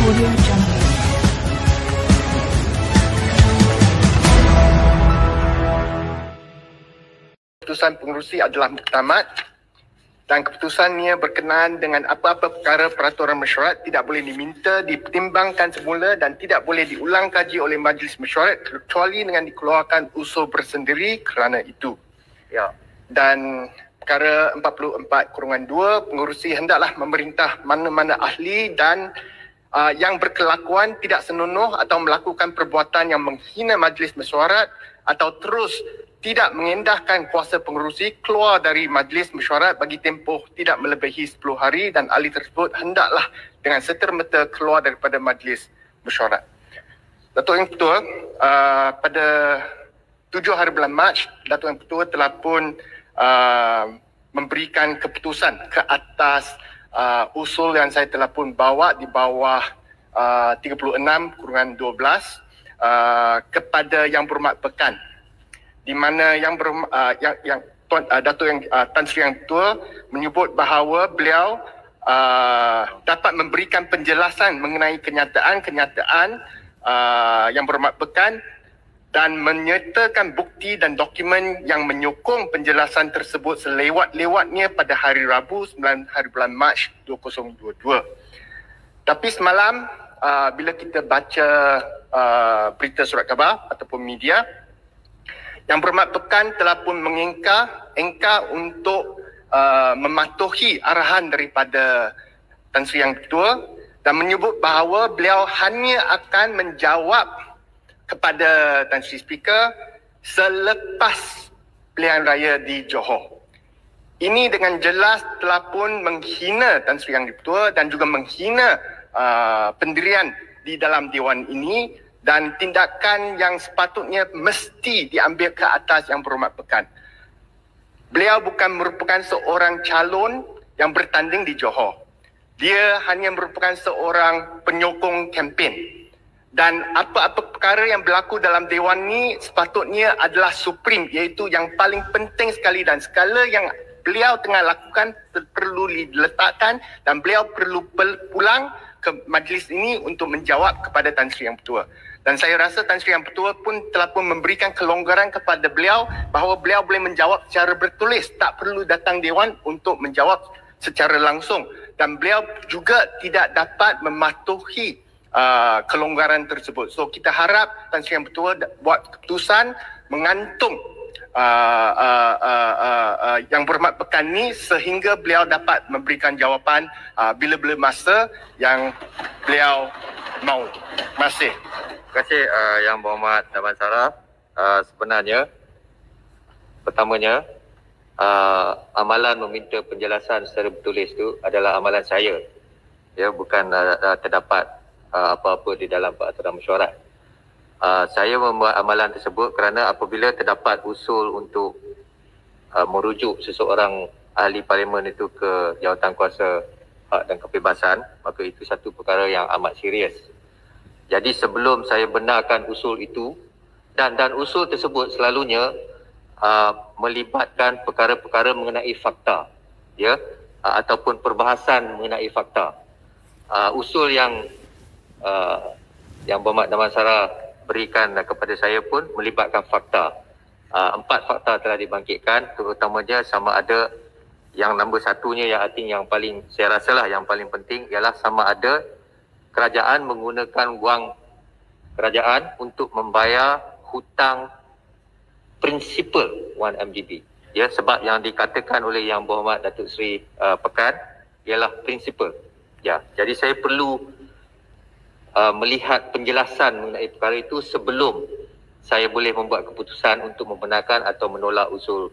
Audio Jungle. Keputusan pengerusi adalah muktamad dan keputusannya berkenaan dengan apa-apa perkara peraturan mesyuarat tidak boleh diminta, dipertimbangkan semula dan tidak boleh diulang kaji oleh majlis mesyuarat kecuali dengan dikeluarkan usul bersendiri kerana itu. Ya. Dan perkara 44/2, pengerusi hendaklah memerintah mana-mana ahli dan yang berkelakuan tidak senonoh atau melakukan perbuatan yang menghina majlis mesyuarat atau terus tidak mengendahkan kuasa pengerusi keluar dari majlis mesyuarat bagi tempoh tidak melebihi 10 hari dan ahli tersebut hendaklah dengan serta-merta keluar daripada majlis mesyuarat. Datuk Yang Ketua, pada 7 hari bulan Mac, Datuk Yang Ketua telah pun memberikan keputusan ke atas usul yang saya telah pun bawa di bawah 36/12 kepada Yang Berhormat Pekan, di mana Datuk Tan Sri Yang Ketua menyebut bahawa beliau dapat memberikan penjelasan mengenai kenyataan Yang Berhormat Pekan dan menyertakan bukti dan dokumen yang menyokong penjelasan tersebut selewat-lewatnya pada hari Rabu 9 hari bulan Mac 2022. Tapi semalam bila kita baca berita surat khabar ataupun media, Yang Berhormat Pekan telah pun mengengkar untuk mematuhi arahan daripada Tan Sri Yang Ketua dan menyebut bahawa beliau hanya akan menjawab kepada Tan Sri Speaker selepas pilihan raya di Johor. Ini dengan jelas telah pun menghina Tan Sri Yang Ketua dan juga menghina pendirian di dalam Dewan ini dan tindakan yang sepatutnya mesti diambil ke atas Yang Berhormat Pekan. Beliau bukan merupakan seorang calon yang bertanding di Johor. Dia hanya merupakan seorang penyokong kempen. Dan apa-apa perkara yang berlaku dalam Dewan ni sepatutnya adalah supreme, iaitu yang paling penting sekali dan segala yang beliau tengah lakukan perlu diletakkan dan beliau perlu pulang ke majlis ini untuk menjawab kepada Tan Sri Yang Ketua. Dan saya rasa Tan Sri Yang Ketua pun telah pun memberikan kelonggaran kepada beliau bahawa beliau boleh menjawab secara bertulis, tak perlu datang Dewan untuk menjawab secara langsung. Dan beliau juga tidak dapat mematuhi kelonggaran tersebut. So kita harap Tan Sri Yang Ketua buat keputusan mengantung Yang Berhormat Pekan ni sehingga beliau dapat memberikan jawapan bila-bila masa yang beliau mahu. Terima kasih. Terima kasih Yang Berhormat Damansara. Sebenarnya pertamanya amalan meminta penjelasan secara bertulis itu adalah amalan saya. Ya, bukan terdapat apa-apa di dalam peraturan mesyuarat. Saya membuat amalan tersebut kerana apabila terdapat usul untuk merujuk seseorang ahli parlimen itu ke jawatan kuasa hak dan kebebasan, maka itu satu perkara yang amat serius. Jadi sebelum saya benarkan usul itu, dan usul tersebut selalunya melibatkan perkara-perkara mengenai fakta, ya, ataupun perbahasan mengenai fakta. Usul yang Yang Berhormat Damansara berikan kepada saya pun melibatkan fakta. 4 fakta telah dibangkitkan, terutamanya sama ada yang nombor satunya yang artinya yang paling, saya rasalah yang paling penting ialah sama ada kerajaan menggunakan wang kerajaan untuk membayar hutang prinsipal 1MDB. Ya, sebab yang dikatakan oleh Yang Berhormat Datuk Seri Pekan ialah prinsipal. Ya, jadi saya perlu melihat penjelasan mengenai perkara itu sebelum saya boleh membuat keputusan untuk membenarkan atau menolak usul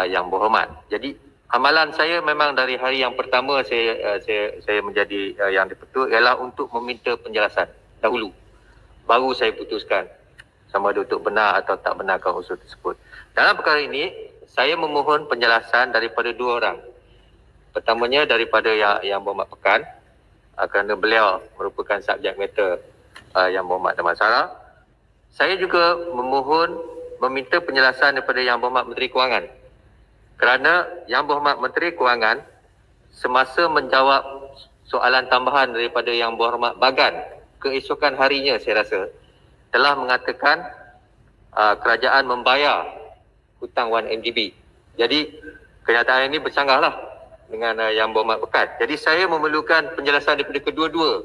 Yang Berhormat. Jadi amalan saya memang dari hari yang pertama saya menjadi Yang Dipertua ialah untuk meminta penjelasan dahulu. Baru saya putuskan sama ada untuk benar atau tak benarkan usul tersebut. Dalam perkara ini saya memohon penjelasan daripada 2 orang. Pertamanya daripada Yang Berhormat Pekan, kerana beliau merupakan subjek matter Yang Berhormat Damansara. Saya juga meminta penjelasan daripada Yang Berhormat Menteri Kewangan, kerana Yang Berhormat Menteri Kewangan semasa menjawab soalan tambahan daripada Yang Berhormat Bagan keesokan harinya, saya rasa telah mengatakan kerajaan membayar hutang 1MDB. Jadi kenyataan ini bercanggahlah dengan Yang Berhormat Pekan. Jadi saya memerlukan penjelasan daripada kedua-dua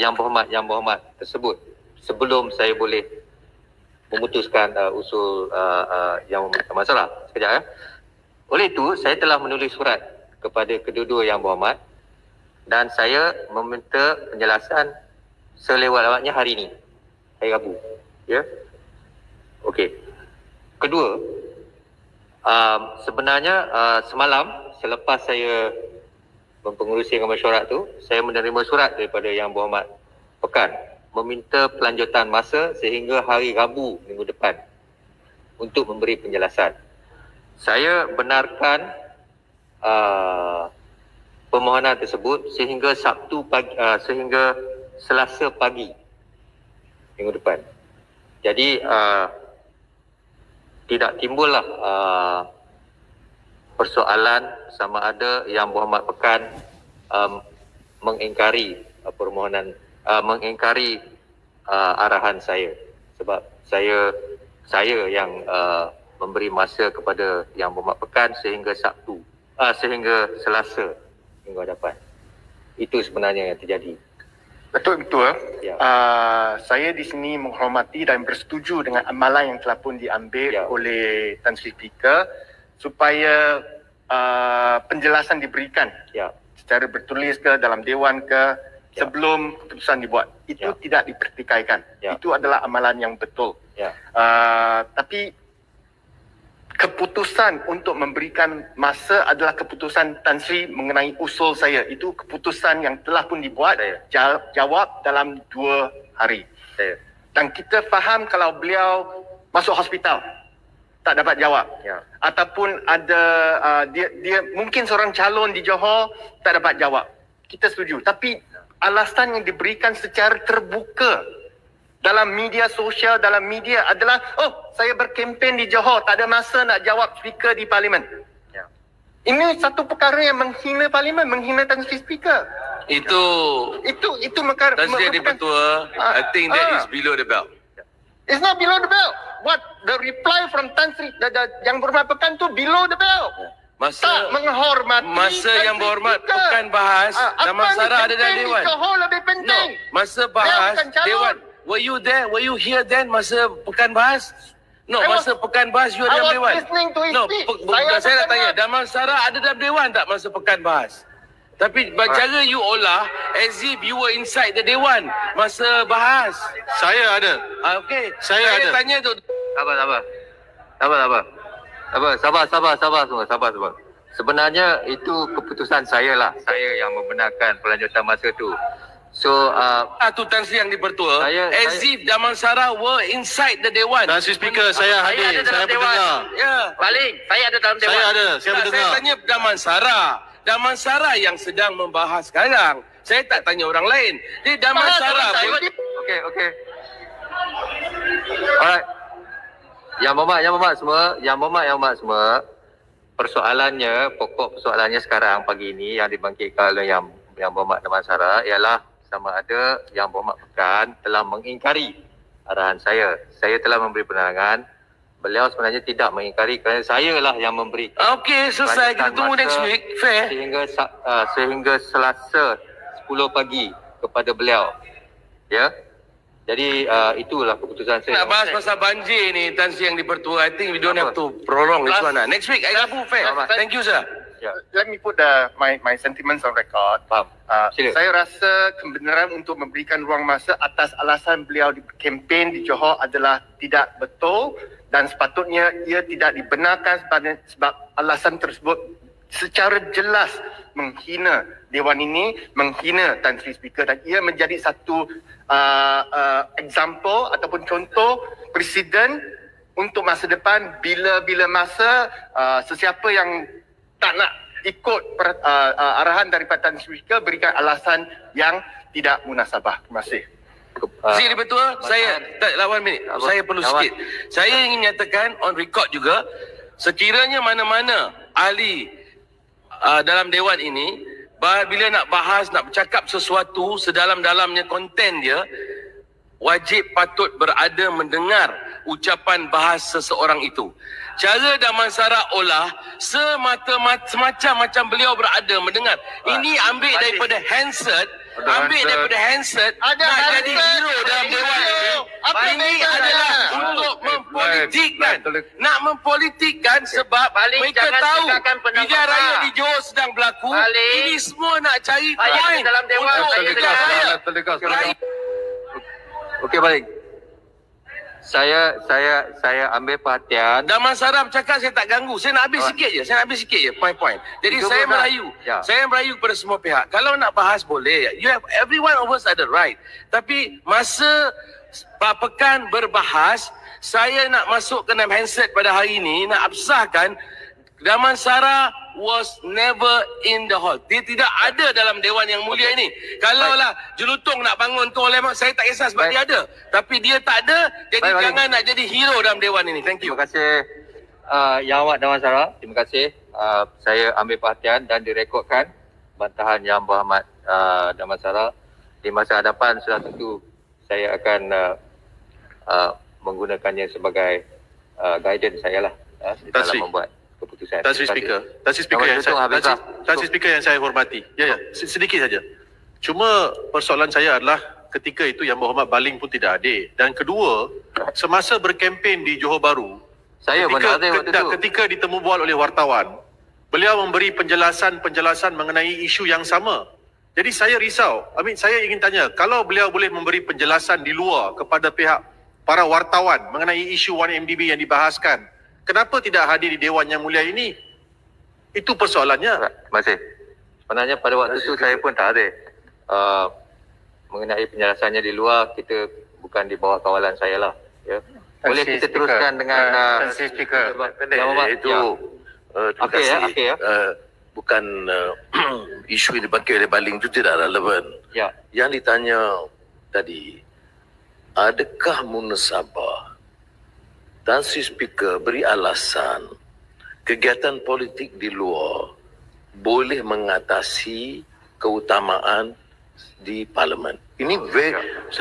Yang Berhormat tersebut sebelum saya boleh memutuskan usul yang masalah. Sekejap ya. Oleh itu, saya telah menulis surat kepada kedua-dua Yang Berhormat dan saya meminta penjelasan selewat-lewatnya hari ini, hari Rabu. Ya. Okey. Kedua, sebenarnya semalam selepas saya mempengerusikan mesyuarat tu, saya menerima surat daripada Yang Berhormat Pekan meminta pelanjutan masa sehingga hari Rabu minggu depan untuk memberi penjelasan. Saya benarkan permohonan tersebut sehingga Sabtu pagi, sehingga Selasa pagi minggu depan. Jadi tidak timbullah persoalan sama ada Yang Berhormat Pekan mengingkari permohonan, mengingkari arahan saya, sebab saya yang memberi masa kepada Yang Berhormat Pekan sehingga sehingga Selasa minggu hadapan. Itu sebenarnya yang terjadi. Betul. Ya. Saya di sini menghormati dan bersetuju dengan amalan yang telah pun diambil oleh Tan Sri Speaker supaya penjelasan diberikan secara bertulis ke dalam dewan ke sebelum keputusan dibuat. Itu tidak dipertikaikan. Itu adalah amalan yang betul. Tapi keputusan untuk memberikan masa adalah keputusan Tan Sri mengenai usul saya. Itu keputusan yang telah pun dibuat, jawab dalam 2 hari. Dan kita faham kalau beliau masuk hospital tak dapat jawab, ataupun ada dia mungkin seorang calon di Johor tak dapat jawab. Kita setuju. Tapi alasan yang diberikan secara terbuka dalam media sosial, dalam media adalah, saya berkempen di Johor, tak ada masa nak jawab speaker di parlimen. Ini satu perkara yang menghina parlimen, menghina Tan Sri Speaker. Itu makar Tan Sri Ketua, I think that is below the belt. It's not below the belt. What the reply from Tan Sri Yang Berhormat Pekan tu below the belt. Tak menghormati masa Yang Berhormat Pekan bahas, Damansara ada dalam dewan. Johor lebih penting. Masa bahas dewan. Were you there? Were you here then masa Pekan bahas? No, masa Pekan bahas you ada dalam dewan. Saya nak tanya, Damansara ada dalam dewan tak masa Pekan bahas? Tapi cara you olah as if you were inside the dewan masa bahas. Saya ada. Okey. Saya ada. Tanya tu. Sabar. Sebenarnya itu keputusan saya lah. Saya yang membenarkan pelanjutan masa tu. So tu Tan Sri Yang Dipertua as if Damansara were inside the dewan. Tan Sri Speaker, saya hadir, saya mendengar. Balik, saya ada dalam dewan. Saya ada, saya mendengar. Saya tanya Damansara yang sedang membahas sekarang. Saya tak tanya orang lain. Dia Damansara. Okey. Alright. Yang Berhormat semua, persoalannya, pokok persoalannya sekarang pagi ini yang dibangkitkan oleh Yang Berhormat Damansara ialah sama ada Yang Berhormat Pekan telah mengingkari arahan saya. Saya telah memberi penerangan. Beliau sebenarnya tidak mengingkari kerana saya lah yang memberi. Okey, selesai. Kita tunggu next week. Fair. Sehingga Selasa 10 pagi kepada beliau. Ya. Jadi itulah keputusan saya. Nak bahas pasal banjir ni, Tan Sri Yang Dipertua. I think we don't have to prolong this one. Next week, I Rabu, fair. Thank you, sir. Let me put my sentiments on record. Saya rasa kebenaran untuk memberikan ruang masa atas alasan beliau kempen di Johor adalah tidak betul dan sepatutnya ia tidak dibenarkan sebab alasan tersebut secara jelas menghina Dewan ini, menghina Tan Sri Speaker, dan ia menjadi satu example ataupun contoh presiden untuk masa depan. Bila masa sesiapa yang tak nak ikut arahan daripada Tan Sri Speaker berikan alasan yang tidak munasabah. Terima kasih. Sri Dipertua, saya tak lawan minit. Saya perlu sikit. Saya ingin nyatakan on record juga, sekiranya mana-mana ahli dalam dewan ini bila nak bahas, nak bercakap sesuatu sedalam-dalamnya konten dia, wajib patut berada mendengar ucapan bahas seseorang itu. Cara Damansara olah semacam beliau berada mendengar. Ini ambil daripada handset, nak jadi hero dalam dewan ini. Ini adalah untuk mempolitikkan. Nak mempolitikkan sebab mereka tahu pilihan raya di Johor sedang berlaku. Ini semua nak cari poin dalam dewan. untuk raya. Okey, balik. Saya ambil perhatian. Damansara bercakap, saya tak ganggu. Saya nak habis sikit je. Poin-poin. Jadi Itu saya pun merayu. ya. Saya merayu kepada semua pihak. Kalau nak bahas boleh. Everyone of us ada right. Tapi masa pekan berbahas, saya nak masuk ke dalam handset pada hari ini, nak absahkan Damansara was never in the hall. Dia tidak ada dalam Dewan Yang Mulia ini. Kalaulah Jelutong nak bangun tu oleh saya tak kisah sebab dia ada. Tapi dia tak ada, jadi jangan nak jadi hero dalam Dewan ini. Thank you. Terima kasih Yang Amat Damansara. Terima kasih. Saya ambil perhatian dan direkodkan bantahan Yang Berhormat Damansara. Di masa hadapan sudah tentu saya akan menggunakannya sebagai guidance saya lah dalam membuat keputusan. Tan Sri Speaker yang saya hormati. Ya, sedikit saja. Cuma persoalan saya adalah ketika itu Yang Berhormat Baling pun tidak hadir. Dan kedua, semasa berkempen di Johor Bahru, ketika ditemu bual oleh wartawan, beliau memberi penjelasan mengenai isu yang sama. Jadi saya risau. Saya ingin tanya, kalau beliau boleh memberi penjelasan di luar kepada pihak para wartawan mengenai isu 1MDB yang dibahaskan, kenapa tidak hadir di Dewan Yang Mulia ini? Itu persoalannya. Terima kasih. Sebenarnya pada waktu itu saya pun tak hadir. Mengenai penjelasannya di luar, kita bukan di bawah kawalan saya lah. Ya. Boleh kita teruskan dengan Speaker. Bukan isu yang dibangkit oleh Baling itu tidak relevan. Ya. Yang ditanya tadi, adakah munasabah Tan Sri Speaker beri alasan kegiatan politik di luar boleh mengatasi keutamaan di parlimen? Ini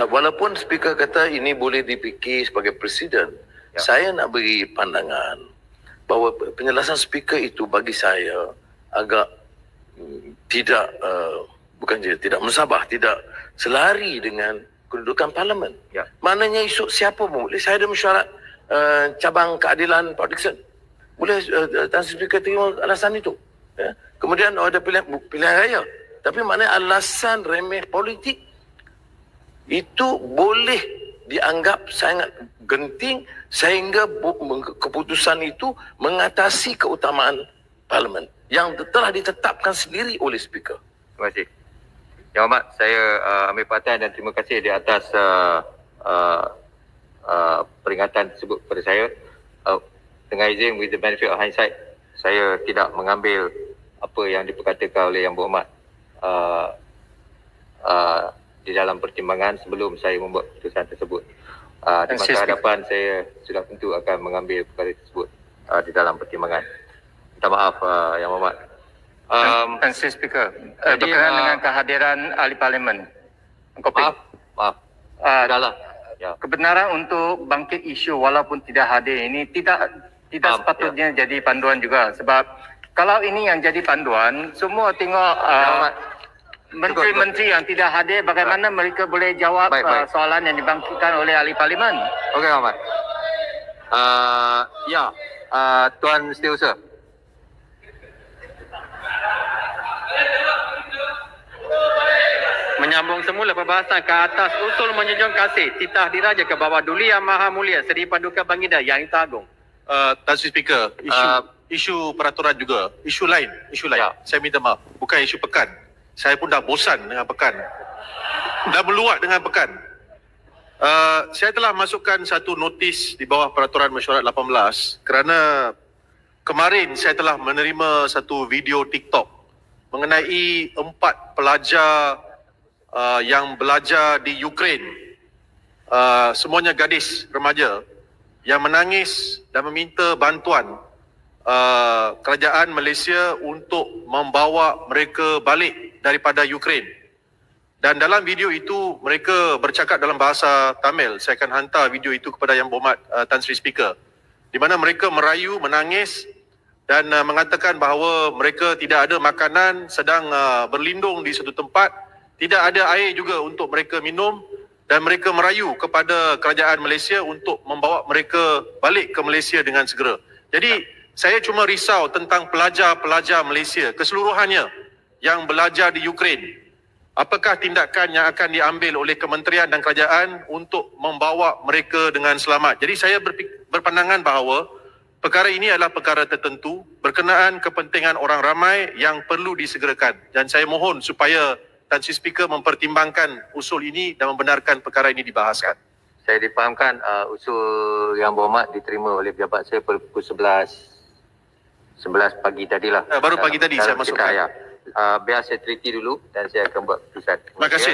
walaupun Speaker kata ini boleh dipikir sebagai presiden, saya nak beri pandangan bahawa penjelasan Speaker itu bagi saya agak tidak musabah, tidak selari dengan kedudukan parlimen. Maknanya esok siapa pun boleh, saya ada mesyuarat cabang keadilan Port Dickson, boleh Tan Sri Speaker terima alasan itu. Kemudian ada pilihan raya, tapi maknanya alasan remeh politik itu boleh dianggap sangat genting sehingga keputusan itu mengatasi keutamaan parlimen yang telah ditetapkan sendiri oleh Speaker. Terima kasih. Yang Amat, saya ambil perhatian dan terima kasih di atas peringatan tersebut kepada saya. Dengan izin, with the benefit of hindsight, saya tidak mengambil apa yang diperkatakan oleh Yang Berhormat di dalam pertimbangan sebelum saya membuat keputusan tersebut. Di masa hadapan saya sudah tentu akan mengambil perkara tersebut di dalam pertimbangan. Minta maaf Yang Berhormat. Tan Sri Speaker, berkenaan dengan kehadiran ahli parlimen. Maaf. Sudahlah. Ya. Kebenaran untuk bangkit isu walaupun tidak hadir ini tidak sepatutnya jadi panduan juga, sebab kalau ini yang jadi panduan, semua tengok menteri-menteri yang tidak hadir, bagaimana mereka boleh jawab soalan yang dibangkitkan oleh ahli parlimen. Okey, Ahmad. Tuan Setiausaha. Menyambung semula perbahasan ke atas usul menjunjung kasih titah diraja ke bawah Duli Yang Maha Mulia Seri Paduka Baginda Yang Itu Agung. Tan Sri Speaker, isu peraturan juga, isu lain. Ya. Saya minta maaf, bukan isu pekan. Saya pun dah bosan dengan pekan. Dah meluat dengan pekan. Saya telah masukkan satu notis di bawah peraturan mesyuarat 18 kerana kemarin saya telah menerima satu video TikTok mengenai 4 pelajar yang belajar di Ukraine, semuanya gadis remaja yang menangis dan meminta bantuan kerajaan Malaysia untuk membawa mereka balik daripada Ukraine. Dan dalam video itu mereka bercakap dalam bahasa Tamil. Saya akan hantar video itu kepada Yang Berhormat Tan Sri Speaker, di mana mereka merayu, menangis dan mengatakan bahawa mereka tidak ada makanan, sedang berlindung di satu tempat, tidak ada air juga untuk mereka minum, dan mereka merayu kepada kerajaan Malaysia untuk membawa mereka balik ke Malaysia dengan segera. Jadi saya cuma risau tentang pelajar-pelajar Malaysia keseluruhannya yang belajar di Ukraine. Apakah tindakan yang akan diambil oleh kementerian dan kerajaan untuk membawa mereka dengan selamat? Jadi saya berpandangan bahawa perkara ini adalah perkara tertentu berkenaan kepentingan orang ramai yang perlu disegerakan. Dan saya mohon supaya Tan Sri Speaker mempertimbangkan usul ini dan membenarkan perkara ini dibahaskan. Saya difahamkan usul Yang Berhormat diterima oleh pejabat saya pukul 11 pagi tadilah. Baru pagi tadi saya masukkan. Biar saya teliti dulu dan saya akan buat keputusan. Terima kasih.